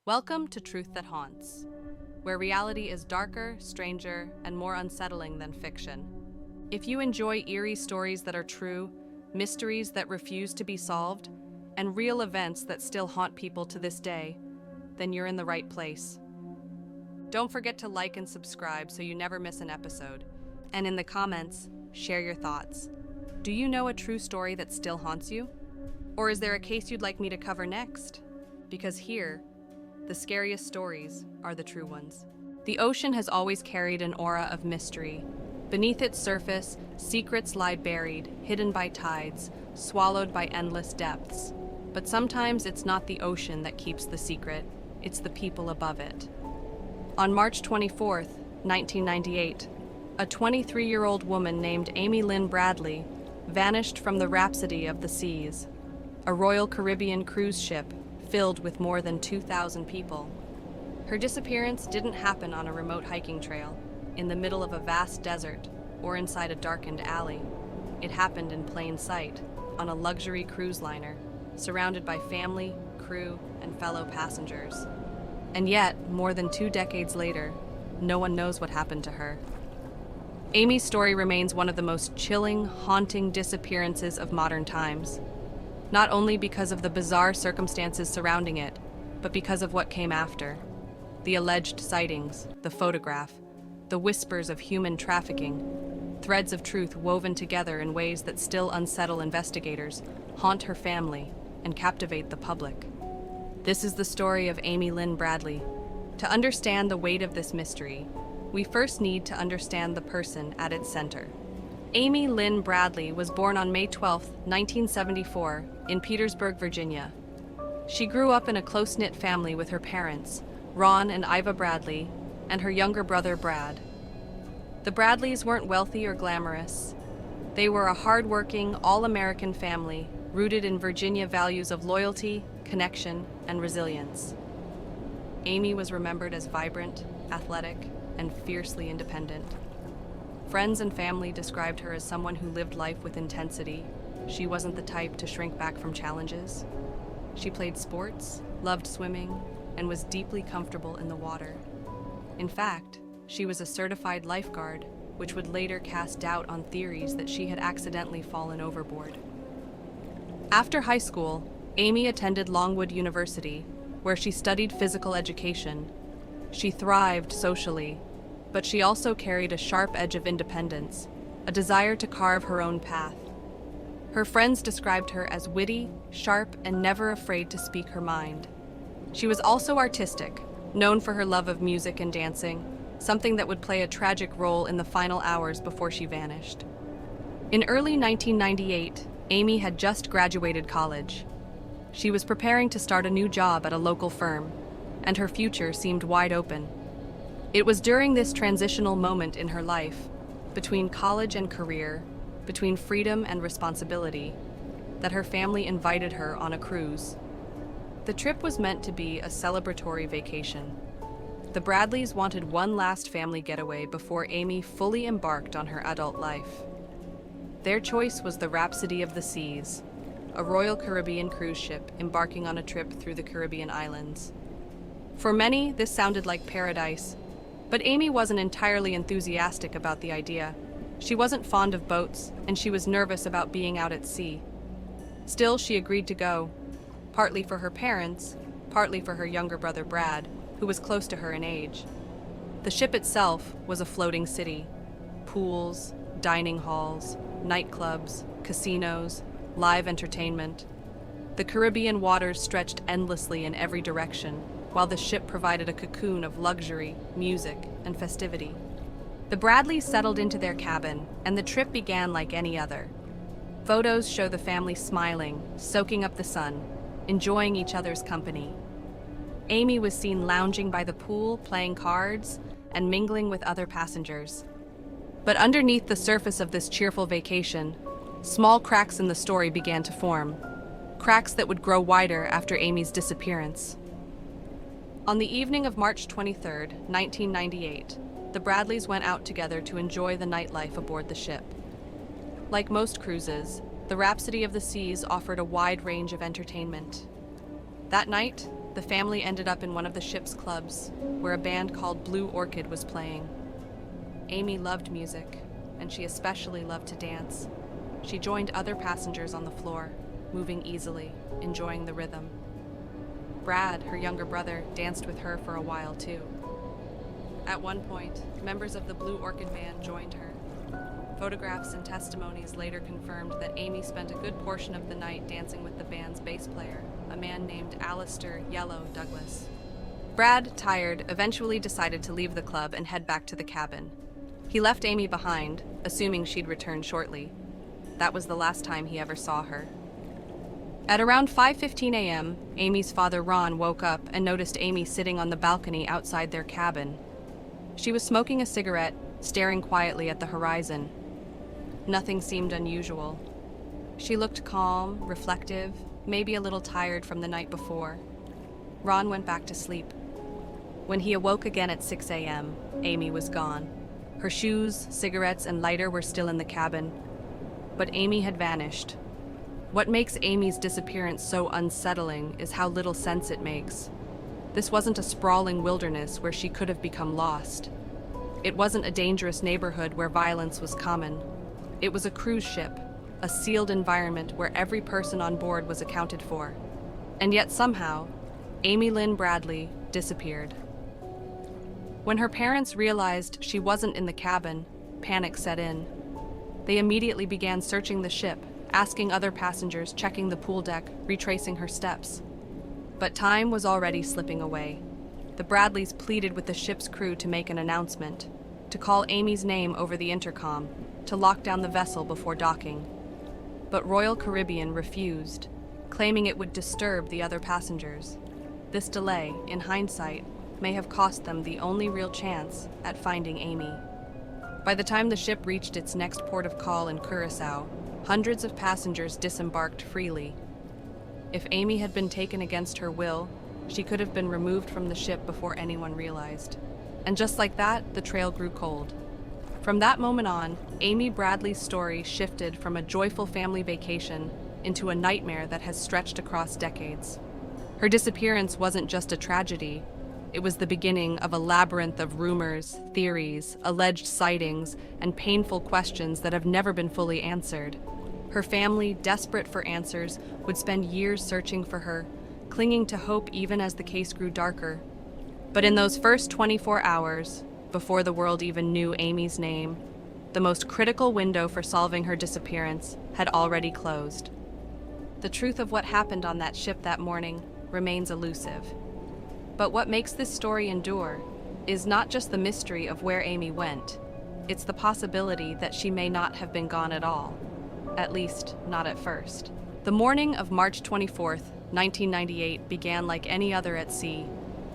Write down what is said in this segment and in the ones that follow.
Welcome to Truth That Haunts, where reality is darker, stranger, and more unsettling than fiction. If you enjoy eerie stories that are true, mysteries that refuse to be solved, and real events that still haunt people to this day, then you're in the right place. Don't forget to like and subscribe so you never miss an episode. And in the comments, share your thoughts. Do you know a true story that still haunts you? Or is there a case you'd like me to cover next? Because here, the scariest stories are the true ones. The ocean has always carried an aura of mystery. Beneath its surface, secrets lie buried, hidden by tides, swallowed by endless depths. But sometimes it's not the ocean that keeps the secret, it's the people above it. On March 24th, 1998, a 23-year-old woman named Amy Lynn Bradley vanished from the Rhapsody of the Seas, a Royal Caribbean cruise ship filled with more than 2,000 people. Her disappearance didn't happen on a remote hiking trail, in the middle of a vast desert, or inside a darkened alley. It happened in plain sight, on a luxury cruise liner, surrounded by family, crew, and fellow passengers. And yet, more than 2 decades later, no one knows what happened to her. Amy's story remains one of the most chilling, haunting disappearances of modern times. Not only because of the bizarre circumstances surrounding it, but because of what came after. The alleged sightings, the photograph, the whispers of human trafficking, threads of truth woven together in ways that still unsettle investigators, haunt her family, and captivate the public. This is the story of Amy Lynn Bradley. To understand the weight of this mystery, we first need to understand the person at its center. Amy Lynn Bradley was born on May 12, 1974, in Petersburg, Virginia. She grew up in a close-knit family with her parents, Ron and Iva Bradley, and her younger brother, Brad. The Bradleys weren't wealthy or glamorous. They were a hard-working, all-American family rooted in Virginia values of loyalty, connection, and resilience. Amy was remembered as vibrant, athletic, and fiercely independent. Friends and family described her as someone who lived life with intensity. She wasn't the type to shrink back from challenges. She played sports, loved swimming, and was deeply comfortable in the water. In fact, she was a certified lifeguard, which would later cast doubt on theories that she had accidentally fallen overboard. After high school, Amy attended Longwood University, where she studied physical education. She thrived socially, but she also carried a sharp edge of independence, a desire to carve her own path. Her friends described her as witty, sharp, and never afraid to speak her mind. She was also artistic, known for her love of music and dancing, something that would play a tragic role in the final hours before she vanished. In early 1998, Amy had just graduated college. She was preparing to start a new job at a local firm, and her future seemed wide open. It was during this transitional moment in her life, between college and career, between freedom and responsibility, that her family invited her on a cruise. The trip was meant to be a celebratory vacation. The Bradleys wanted one last family getaway before Amy fully embarked on her adult life. Their choice was the Rhapsody of the Seas, a Royal Caribbean cruise ship embarking on a trip through the Caribbean islands. For many, this sounded like paradise, but Amy wasn't entirely enthusiastic about the idea. She wasn't fond of boats, and she was nervous about being out at sea. Still, she agreed to go, partly for her parents, partly for her younger brother Brad, who was close to her in age. The ship itself was a floating city. Pools, dining halls, nightclubs, casinos, live entertainment. The Caribbean waters stretched endlessly in every direction, while the ship provided a cocoon of luxury, music, and festivity. The Bradleys settled into their cabin, and the trip began like any other. Photos show the family smiling, soaking up the sun, enjoying each other's company. Amy was seen lounging by the pool, playing cards, and mingling with other passengers. But underneath the surface of this cheerful vacation, small cracks in the story began to form, cracks that would grow wider after Amy's disappearance. On the evening of March 23, 1998, the Bradleys went out together to enjoy the nightlife aboard the ship. Like most cruises, the Rhapsody of the Seas offered a wide range of entertainment. That night, the family ended up in one of the ship's clubs, where a band called Blue Orchid was playing. Amy loved music, and she especially loved to dance. She joined other passengers on the floor, moving easily, enjoying the rhythm. Brad, her younger brother, danced with her for a while too. At one point, members of the Blue Orchid band joined her. Photographs and testimonies later confirmed that Amy spent a good portion of the night dancing with the band's bass player, a man named Alistair "Yellow" Douglas. Brad, tired, eventually decided to leave the club and head back to the cabin. He left Amy behind, assuming she'd return shortly. That was the last time he ever saw her. At around 5:15 a.m., Amy's father Ron woke up and noticed Amy sitting on the balcony outside their cabin. She was smoking a cigarette, staring quietly at the horizon. Nothing seemed unusual. She looked calm, reflective, maybe a little tired from the night before. Ron went back to sleep. When he awoke again at 6 a.m., Amy was gone. Her shoes, cigarettes, and lighter were still in the cabin, but Amy had vanished. What makes Amy's disappearance so unsettling is how little sense it makes. This wasn't a sprawling wilderness where she could have become lost. It wasn't a dangerous neighborhood where violence was common. It was a cruise ship, a sealed environment where every person on board was accounted for. And yet somehow, Amy Lynn Bradley disappeared. When her parents realized she wasn't in the cabin, panic set in. They immediately began searching the ship, asking other passengers, checking the pool deck, retracing her steps. But time was already slipping away. The Bradleys pleaded with the ship's crew to make an announcement, to call Amy's name over the intercom, to lock down the vessel before docking. But Royal Caribbean refused, claiming it would disturb the other passengers. This delay, in hindsight, may have cost them the only real chance at finding Amy. By the time the ship reached its next port of call in Curaçao, hundreds of passengers disembarked freely. If Amy had been taken against her will, she could have been removed from the ship before anyone realized. And just like that, the trail grew cold. From that moment on, Amy Bradley's story shifted from a joyful family vacation into a nightmare that has stretched across decades. Her disappearance wasn't just a tragedy. It was the beginning of a labyrinth of rumors, theories, alleged sightings, and painful questions that have never been fully answered. Her family, desperate for answers, would spend years searching for her, clinging to hope even as the case grew darker. But in those first 24 hours, before the world even knew Amy's name, the most critical window for solving her disappearance had already closed. The truth of what happened on that ship that morning remains elusive. But what makes this story endure is not just the mystery of where Amy went, it's the possibility that she may not have been gone at all, at least not at first. The morning of March 24th, 1998 began like any other at sea.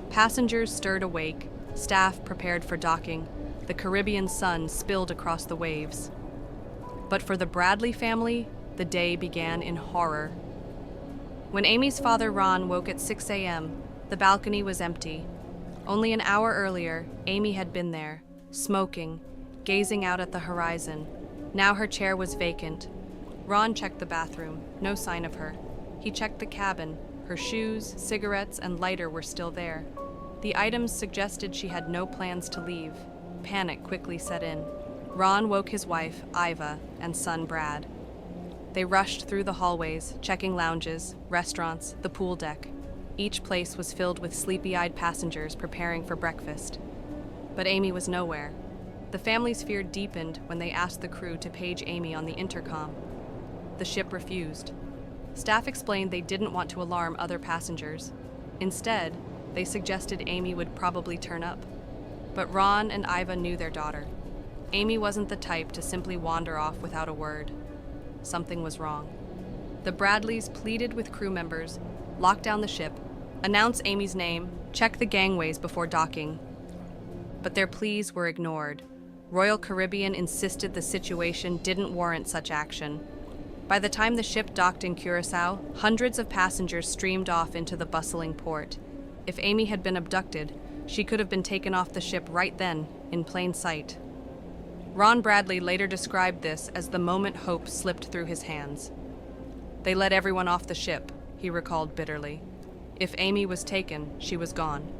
Passengers stirred awake, staff prepared for docking, the Caribbean sun spilled across the waves. But for the Bradley family, the day began in horror. When Amy's father Ron woke at 6 a.m., the balcony was empty. Only an hour earlier, Amy had been there, smoking, gazing out at the horizon. Now her chair was vacant. Ron checked the bathroom, no sign of her. He checked the cabin. Her shoes, cigarettes, and lighter were still there. The items suggested she had no plans to leave. Panic quickly set in. Ron woke his wife, Iva, and son, Brad. They rushed through the hallways, checking lounges, restaurants, the pool deck. Each place was filled with sleepy-eyed passengers preparing for breakfast. But Amy was nowhere. The family's fear deepened when they asked the crew to page Amy on the intercom. The ship refused. Staff explained they didn't want to alarm other passengers. Instead, they suggested Amy would probably turn up. But Ron and Iva knew their daughter. Amy wasn't the type to simply wander off without a word. Something was wrong. The Bradleys pleaded with crew members, lock down the ship, announce Amy's name, check the gangways before docking. But their pleas were ignored. Royal Caribbean insisted the situation didn't warrant such action. By the time the ship docked in Curaçao, hundreds of passengers streamed off into the bustling port. If Amy had been abducted, she could have been taken off the ship right then, in plain sight. Ron Bradley later described this as the moment hope slipped through his hands. "They let everyone off the ship," he recalled bitterly. If Amy was taken, she was gone.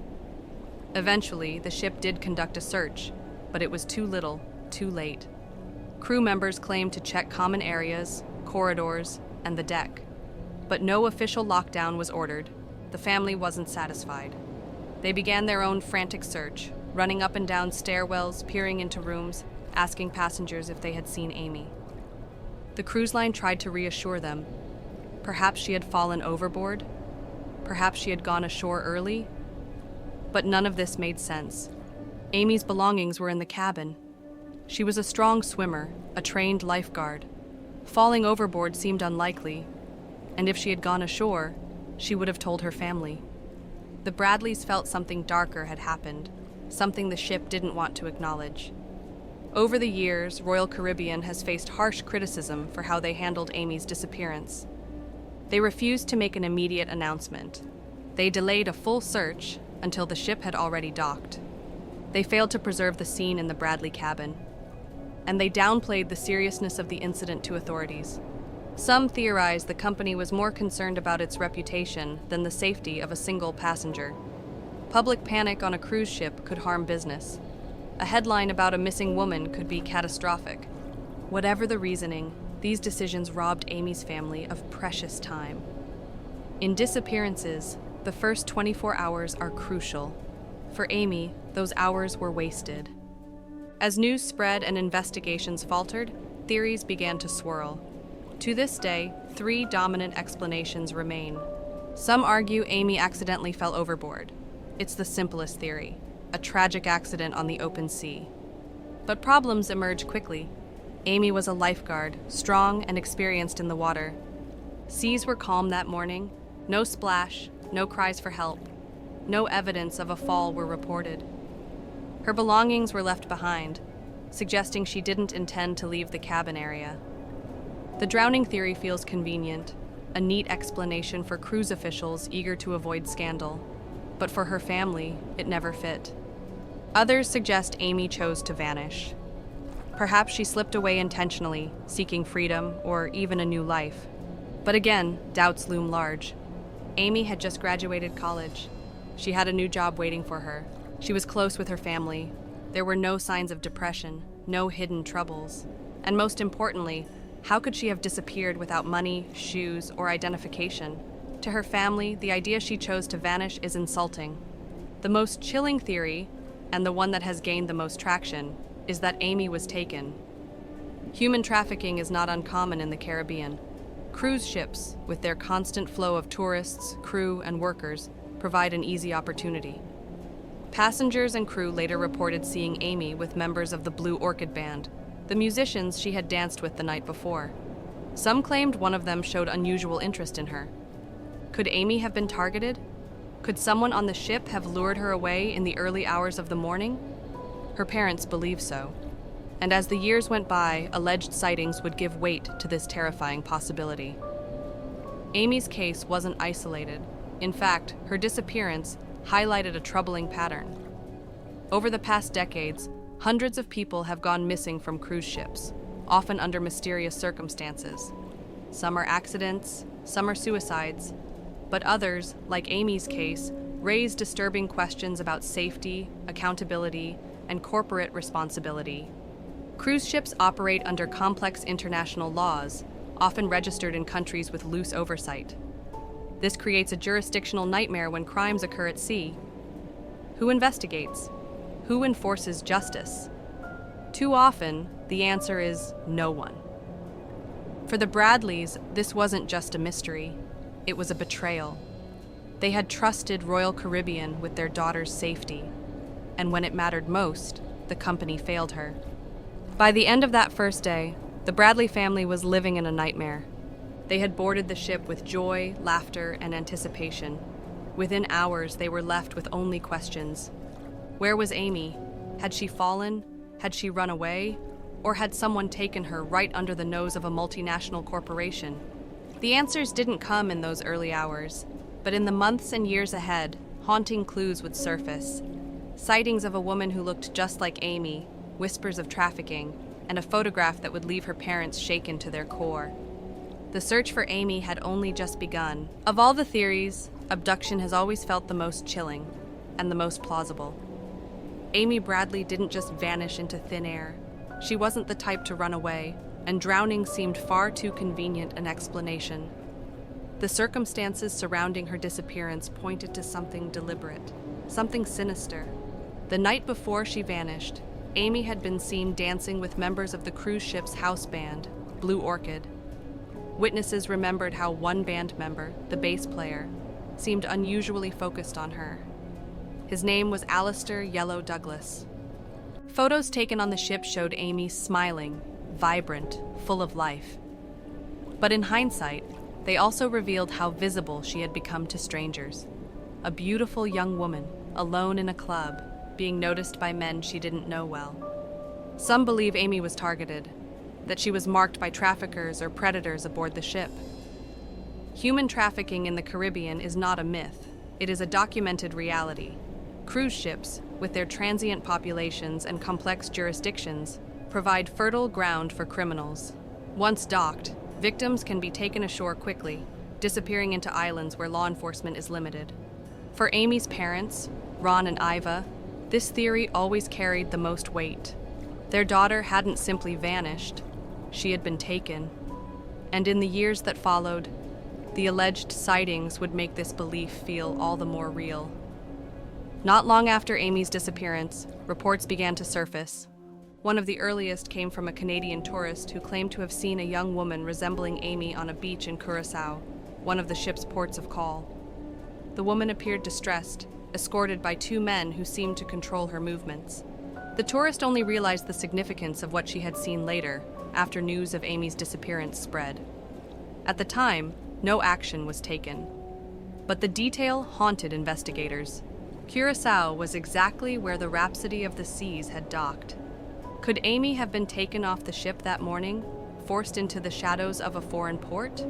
Eventually, the ship did conduct a search, but it was too little, too late. Crew members claimed to check common areas, corridors, and the deck. But no official lockdown was ordered. The family wasn't satisfied. They began their own frantic search, running up and down stairwells, peering into rooms, asking passengers if they had seen Amy. The cruise line tried to reassure them. Perhaps she had fallen overboard. Perhaps she had gone ashore early. But none of this made sense. Amy's belongings were in the cabin. She was a strong swimmer, a trained lifeguard. Falling overboard seemed unlikely, and if she had gone ashore, she would have told her family. The Bradleys felt something darker had happened, something the ship didn't want to acknowledge. Over the years, Royal Caribbean has faced harsh criticism for how they handled Amy's disappearance. They refused to make an immediate announcement. They delayed a full search until the ship had already docked. They failed to preserve the scene in the Bradley cabin, and they downplayed the seriousness of the incident to authorities. Some theorized the company was more concerned about its reputation than the safety of a single passenger. Public panic on a cruise ship could harm business. A headline about a missing woman could be catastrophic. Whatever the reasoning, these decisions robbed Amy's family of precious time. In disappearances, the first 24 hours are crucial. For Amy, those hours were wasted. As news spread and investigations faltered, theories began to swirl. To this day, 3 dominant explanations remain. Some argue Amy accidentally fell overboard. It's the simplest theory, a tragic accident on the open sea. But problems emerge quickly. Amy was a lifeguard, strong and experienced in the water. Seas were calm that morning. No splash, no cries for help. No evidence of a fall were reported. Her belongings were left behind, suggesting she didn't intend to leave the cabin area. The drowning theory feels convenient, a neat explanation for cruise officials eager to avoid scandal. But for her family, it never fit. Others suggest Amy chose to vanish. Perhaps she slipped away intentionally, seeking freedom or even a new life. But again, doubts loom large. Amy had just graduated college. She had a new job waiting for her. She was close with her family. There were no signs of depression, no hidden troubles. And most importantly, how could she have disappeared without money, shoes, or identification? To her family, the idea she chose to vanish is insulting. The most chilling theory, and the one that has gained the most traction, is that Amy was taken. Human trafficking is not uncommon in the Caribbean. Cruise ships, with their constant flow of tourists, crew, and workers, provide an easy opportunity. Passengers and crew later reported seeing Amy with members of the Blue Orchid Band, the musicians she had danced with the night before. Some claimed one of them showed unusual interest in her. Could Amy have been targeted? Could someone on the ship have lured her away in the early hours of the morning? Her parents believe so. And as the years went by, alleged sightings would give weight to this terrifying possibility. Amy's case wasn't isolated. In fact, her disappearance highlighted a troubling pattern. Over the past decades, hundreds of people have gone missing from cruise ships, often under mysterious circumstances. Some are accidents, some are suicides, but others, like Amy's case, raise disturbing questions about safety, accountability, and corporate responsibility. Cruise ships operate under complex international laws, often registered in countries with loose oversight. This creates a jurisdictional nightmare when crimes occur at sea. Who investigates? Who enforces justice? Too often, the answer is no one. For the Bradleys, this wasn't just a mystery. It was a betrayal. They had trusted Royal Caribbean with their daughter's safety, and when it mattered most, the company failed her. By the end of that first day, the Bradley family was living in a nightmare. They had boarded the ship with joy, laughter, and anticipation. Within hours, they were left with only questions. Where was Amy? Had she fallen? Had she run away? Or had someone taken her right under the nose of a multinational corporation? The answers didn't come in those early hours, but in the months and years ahead, haunting clues would surface. Sightings of a woman who looked just like Amy, whispers of trafficking, and a photograph that would leave her parents shaken to their core. The search for Amy had only just begun. Of all the theories, abduction has always felt the most chilling and the most plausible. Amy Bradley didn't just vanish into thin air. She wasn't the type to run away, and drowning seemed far too convenient an explanation. The circumstances surrounding her disappearance pointed to something deliberate, something sinister. The night before she vanished, Amy had been seen dancing with members of the cruise ship's house band, Blue Orchid. Witnesses remembered how one band member, the bass player, seemed unusually focused on her. His name was Alistair Yellow Douglas. Photos taken on the ship showed Amy smiling, vibrant, full of life. But in hindsight, they also revealed how visible she had become to strangers. A beautiful young woman, alone in a club, being noticed by men she didn't know well. Some believe Amy was targeted, that she was marked by traffickers or predators aboard the ship. Human trafficking in the Caribbean is not a myth. It is a documented reality. Cruise ships, with their transient populations and complex jurisdictions, provide fertile ground for criminals. Once docked, victims can be taken ashore quickly, disappearing into islands where law enforcement is limited. For Amy's parents, Ron and Iva, this theory always carried the most weight. Their daughter hadn't simply vanished, she had been taken. And in the years that followed, the alleged sightings would make this belief feel all the more real. Not long after Amy's disappearance, reports began to surface. One of the earliest came from a Canadian tourist who claimed to have seen a young woman resembling Amy on a beach in Curaçao, one of the ship's ports of call. The woman appeared distressed, escorted by two men who seemed to control her movements. The tourist only realized the significance of what she had seen later, after news of Amy's disappearance spread. At the time, no action was taken. But the detail haunted investigators. Curaçao was exactly where the Rhapsody of the Seas had docked. Could Amy have been taken off the ship that morning, forced into the shadows of a foreign port?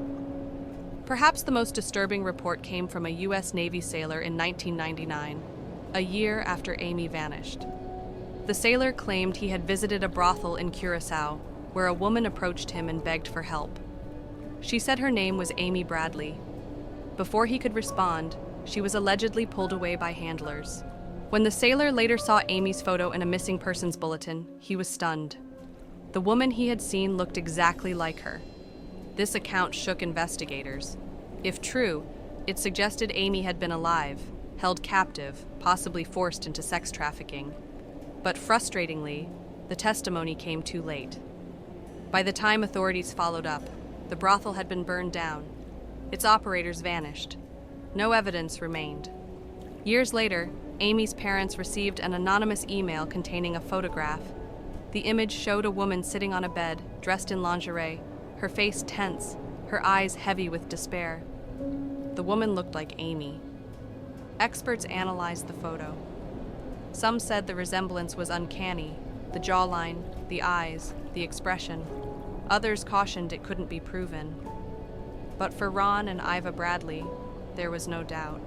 Perhaps the most disturbing report came from a U.S. Navy sailor in 1999, a year after Amy vanished. The sailor claimed he had visited a brothel in Curaçao, where a woman approached him and begged for help. She said her name was Amy Bradley. Before he could respond, she was allegedly pulled away by handlers. When the sailor later saw Amy's photo in a missing persons bulletin, he was stunned. The woman he had seen looked exactly like her. This account shook investigators. If true, it suggested Amy had been alive, held captive, possibly forced into sex trafficking. But frustratingly, the testimony came too late. By the time authorities followed up, the brothel had been burned down. Its operators vanished. No evidence remained. Years later, Amy's parents received an anonymous email containing a photograph. The image showed a woman sitting on a bed, dressed in lingerie, her face tense, her eyes heavy with despair. The woman looked like Amy. Experts analyzed the photo. Some said the resemblance was uncanny, the jawline, the eyes, the expression. Others cautioned it couldn't be proven. But for Ron and Iva Bradley, there was no doubt.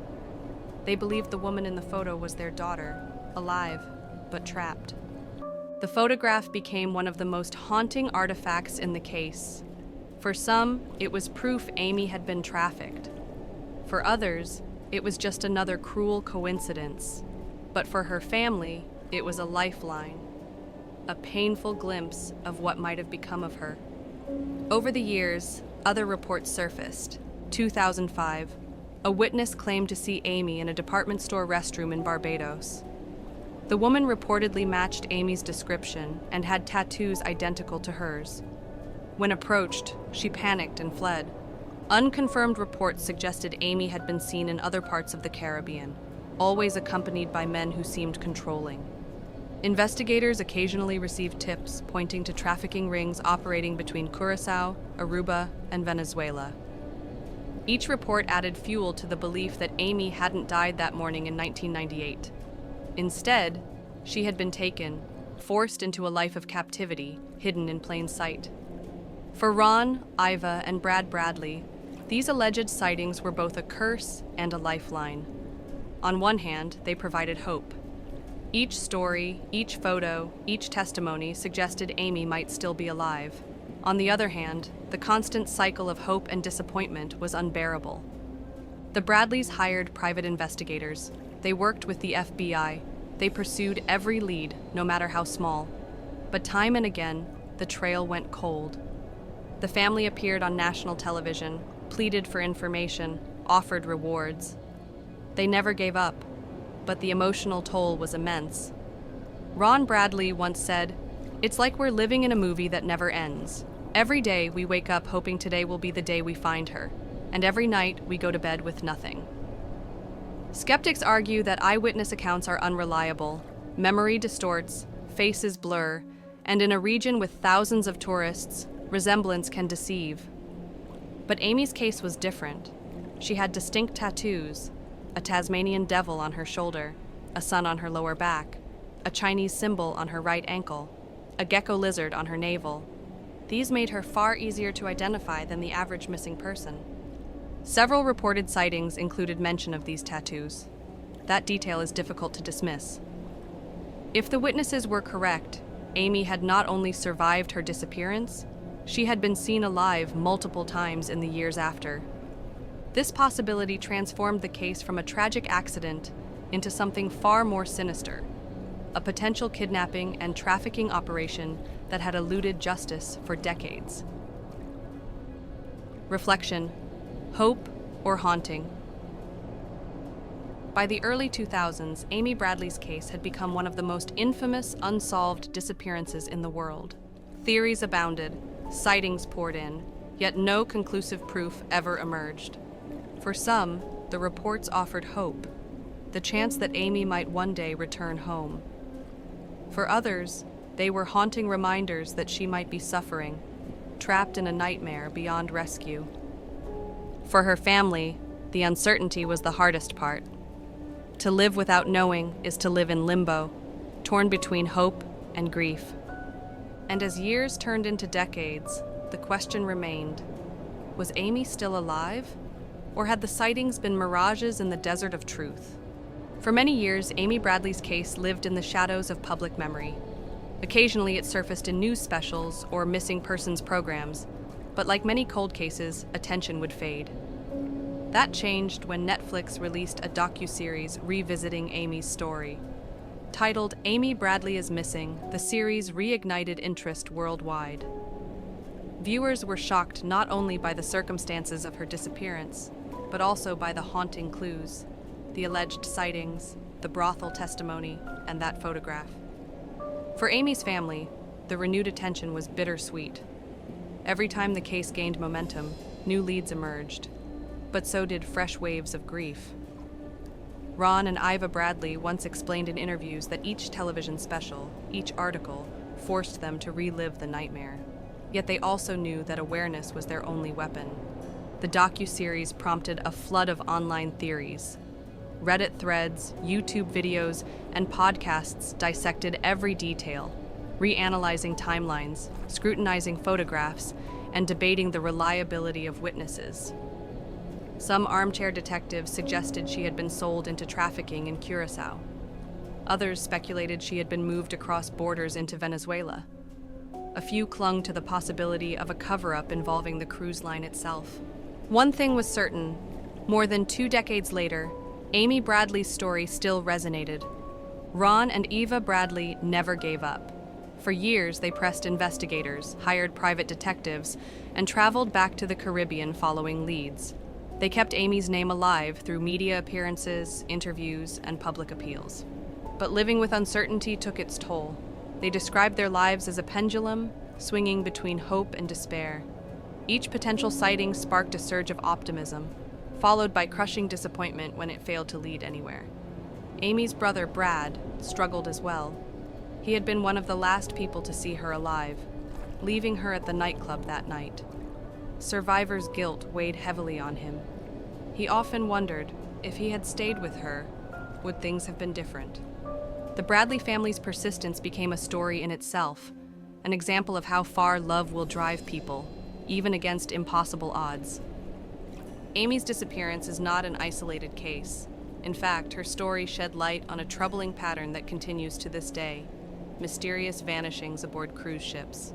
They believed the woman in the photo was their daughter, alive, but trapped. The photograph became one of the most haunting artifacts in the case. For some, it was proof Amy had been trafficked. For others, it was just another cruel coincidence. But for her family, it was a lifeline, a painful glimpse of what might have become of her. Over the years, other reports surfaced. 2005, a witness claimed to see Amy in a department store restroom in Barbados. The woman reportedly matched Amy's description and had tattoos identical to hers. When approached, she panicked and fled. Unconfirmed reports suggested Amy had been seen in other parts of the Caribbean, always accompanied by men who seemed controlling. Investigators occasionally received tips pointing to trafficking rings operating between Curaçao, Aruba, and Venezuela. Each report added fuel to the belief that Amy hadn't died that morning in 1998. Instead, she had been taken, forced into a life of captivity, hidden in plain sight. For Ron, Iva, and Brad Bradley, these alleged sightings were both a curse and a lifeline. On one hand, they provided hope. Each story, each photo, each testimony suggested Amy might still be alive. On the other hand, the constant cycle of hope and disappointment was unbearable. The Bradleys hired private investigators. They worked with the FBI. They pursued every lead, no matter how small. But time and again, the trail went cold. The family appeared on national television, pleaded for information, offered rewards. They never gave up, but the emotional toll was immense. Ron Bradley once said, "It's like we're living in a movie that never ends. Every day we wake up hoping today will be the day we find her, and every night we go to bed with nothing." Skeptics argue that eyewitness accounts are unreliable, memory distorts, faces blur, and in a region with thousands of tourists, resemblance can deceive. But Amy's case was different. She had distinct tattoos, a Tasmanian devil on her shoulder, a sun on her lower back, a Chinese symbol on her right ankle, a gecko lizard on her navel. These made her far easier to identify than the average missing person. Several reported sightings included mention of these tattoos. That detail is difficult to dismiss. If the witnesses were correct, Amy had not only survived her disappearance, she had been seen alive multiple times in the years after. This possibility transformed the case from a tragic accident into something far more sinister, a potential kidnapping and trafficking operation that had eluded justice for decades. Reflection: hope or haunting? By the early 2000s, Amy Bradley's case had become one of the most infamous unsolved disappearances in the world. Theories abounded, sightings poured in, yet no conclusive proof ever emerged. For some, the reports offered hope, the chance that Amy might one day return home. For others, they were haunting reminders that she might be suffering, trapped in a nightmare beyond rescue. For her family, the uncertainty was the hardest part. To live without knowing is to live in limbo, torn between hope and grief. And as years turned into decades, the question remained: was Amy still alive? Or had the sightings been mirages in the desert of truth? For many years, Amy Bradley's case lived in the shadows of public memory. Occasionally, it surfaced in news specials or missing persons programs, but like many cold cases, attention would fade. That changed when Netflix released a docuseries revisiting Amy's story. Titled "Amy Bradley is Missing," the series reignited interest worldwide. Viewers were shocked not only by the circumstances of her disappearance, but also by the haunting clues, the alleged sightings, the brothel testimony, and that photograph. For Amy's family, the renewed attention was bittersweet. Every time the case gained momentum, new leads emerged, but so did fresh waves of grief. Ron and Iva Bradley once explained in interviews that each television special, each article, forced them to relive the nightmare. Yet they also knew that awareness was their only weapon. The docuseries prompted a flood of online theories. Reddit threads, YouTube videos, and podcasts dissected every detail, reanalyzing timelines, scrutinizing photographs, and debating the reliability of witnesses. Some armchair detectives suggested she had been sold into trafficking in Curacao. Others speculated she had been moved across borders into Venezuela. A few clung to the possibility of a cover-up involving the cruise line itself. One thing was certain: more than 2 decades later, Amy Bradley's story still resonated. Ron and Iva Bradley never gave up. For years, they pressed investigators, hired private detectives, and traveled back to the Caribbean following leads. They kept Amy's name alive through media appearances, interviews, and public appeals. But living with uncertainty took its toll. They described their lives as a pendulum, swinging between hope and despair. Each potential sighting sparked a surge of optimism, followed by crushing disappointment when it failed to lead anywhere. Amy's brother, Brad, struggled as well. He had been one of the last people to see her alive, leaving her at the nightclub that night. Survivor's guilt weighed heavily on him. He often wondered, if he had stayed with her, would things have been different? The Bradley family's persistence became a story in itself, an example of how far love will drive people, even against impossible odds. Amy's disappearance is not an isolated case. In fact, her story shed light on a troubling pattern that continues to this day: mysterious vanishings aboard cruise ships.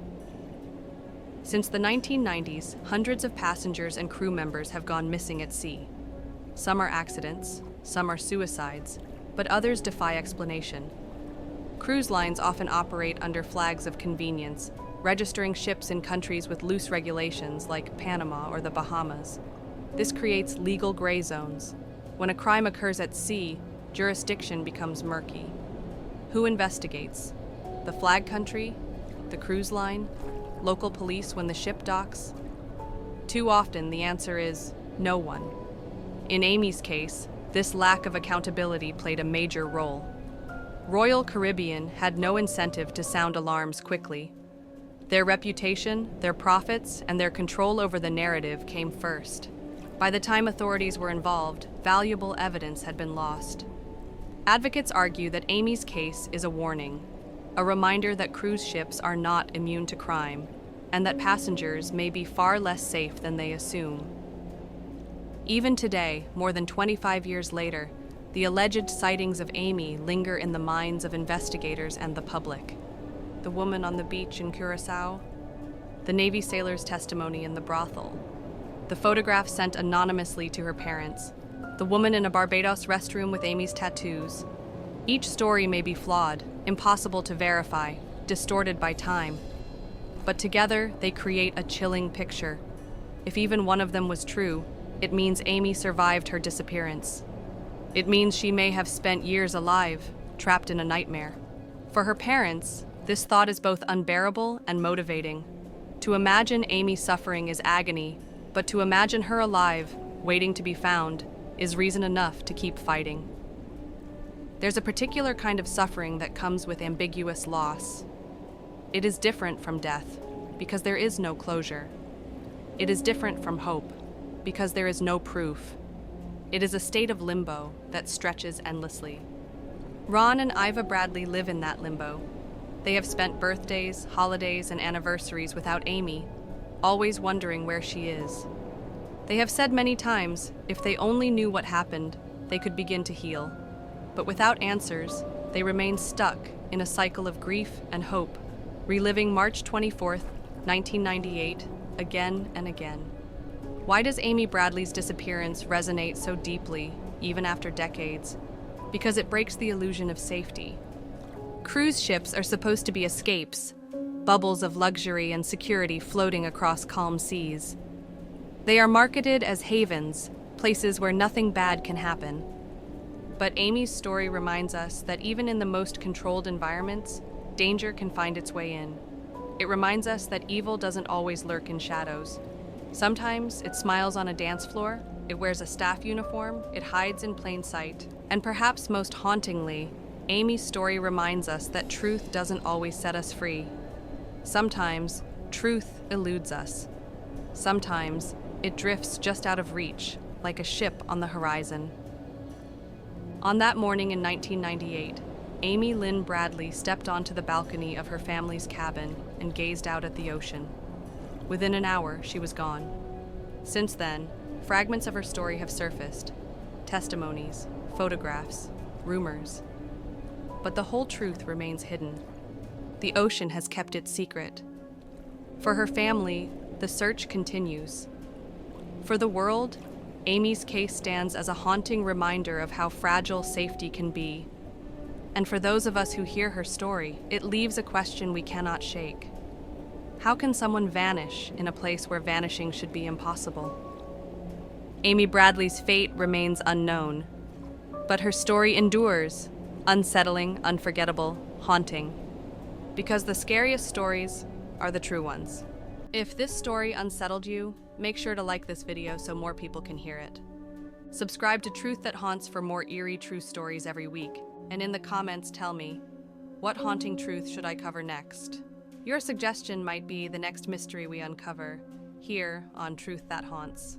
Since the 1990s, hundreds of passengers and crew members have gone missing at sea. Some are accidents, some are suicides, but others defy explanation. Cruise lines often operate under flags of convenience, registering ships in countries with loose regulations like Panama or the Bahamas. This creates legal gray zones. When a crime occurs at sea, jurisdiction becomes murky. Who investigates? The flag country? The cruise line? Local police when the ship docks? Too often, the answer is no one. In Amy's case, this lack of accountability played a major role. Royal Caribbean had no incentive to sound alarms quickly. Their reputation, their profits, and their control over the narrative came first. By the time authorities were involved, valuable evidence had been lost. Advocates argue that Amy's case is a warning, a reminder that cruise ships are not immune to crime, and that passengers may be far less safe than they assume. Even today, more than 25 years later, the alleged sightings of Amy linger in the minds of investigators and the public. The woman on the beach in Curaçao, the Navy sailor's testimony in the brothel, the photograph sent anonymously to her parents, the woman in a Barbados restroom with Amy's tattoos. Each story may be flawed, impossible to verify, distorted by time. But together, they create a chilling picture. If even one of them was true, it means Amy survived her disappearance. It means she may have spent years alive, trapped in a nightmare. For her parents, this thought is both unbearable and motivating. To imagine Amy suffering is agony, but to imagine her alive, waiting to be found, is reason enough to keep fighting. There's a particular kind of suffering that comes with ambiguous loss. It is different from death, because there is no closure. It is different from hope, because there is no proof. It is a state of limbo that stretches endlessly. Ron and Iva Bradley live in that limbo. They have spent birthdays, holidays, and anniversaries without Amy, always wondering where she is. They have said many times, if they only knew what happened, they could begin to heal. But without answers, they remain stuck in a cycle of grief and hope, reliving March 24th, 1998, again and again. Why does Amy Bradley's disappearance resonate so deeply, even after decades? Because it breaks the illusion of safety. Cruise ships are supposed to be escapes, bubbles of luxury and security floating across calm seas. They are marketed as havens, places where nothing bad can happen. But Amy's story reminds us that even in the most controlled environments, danger can find its way in. It reminds us that evil doesn't always lurk in shadows. Sometimes it smiles on a dance floor, it wears a staff uniform, it hides in plain sight. And perhaps most hauntingly, Amy's story reminds us that truth doesn't always set us free. Sometimes, truth eludes us. Sometimes, it drifts just out of reach, like a ship on the horizon. On that morning in 1998, Amy Lynn Bradley stepped onto the balcony of her family's cabin and gazed out at the ocean. Within an hour, she was gone. Since then, fragments of her story have surfaced. Testimonies, photographs, rumors. But the whole truth remains hidden. The ocean has kept it secret. For her family, the search continues. For the world, Amy's case stands as a haunting reminder of how fragile safety can be. And for those of us who hear her story, it leaves a question we cannot shake. How can someone vanish in a place where vanishing should be impossible? Amy Bradley's fate remains unknown, but her story endures, unsettling, unforgettable, haunting. Because the scariest stories are the true ones. If this story unsettled you, make sure to like this video so more people can hear it. Subscribe to Truth That Haunts for more eerie true stories every week, and in the comments tell me, what haunting truth should I cover next? Your suggestion might be the next mystery we uncover, here on Truth That Haunts.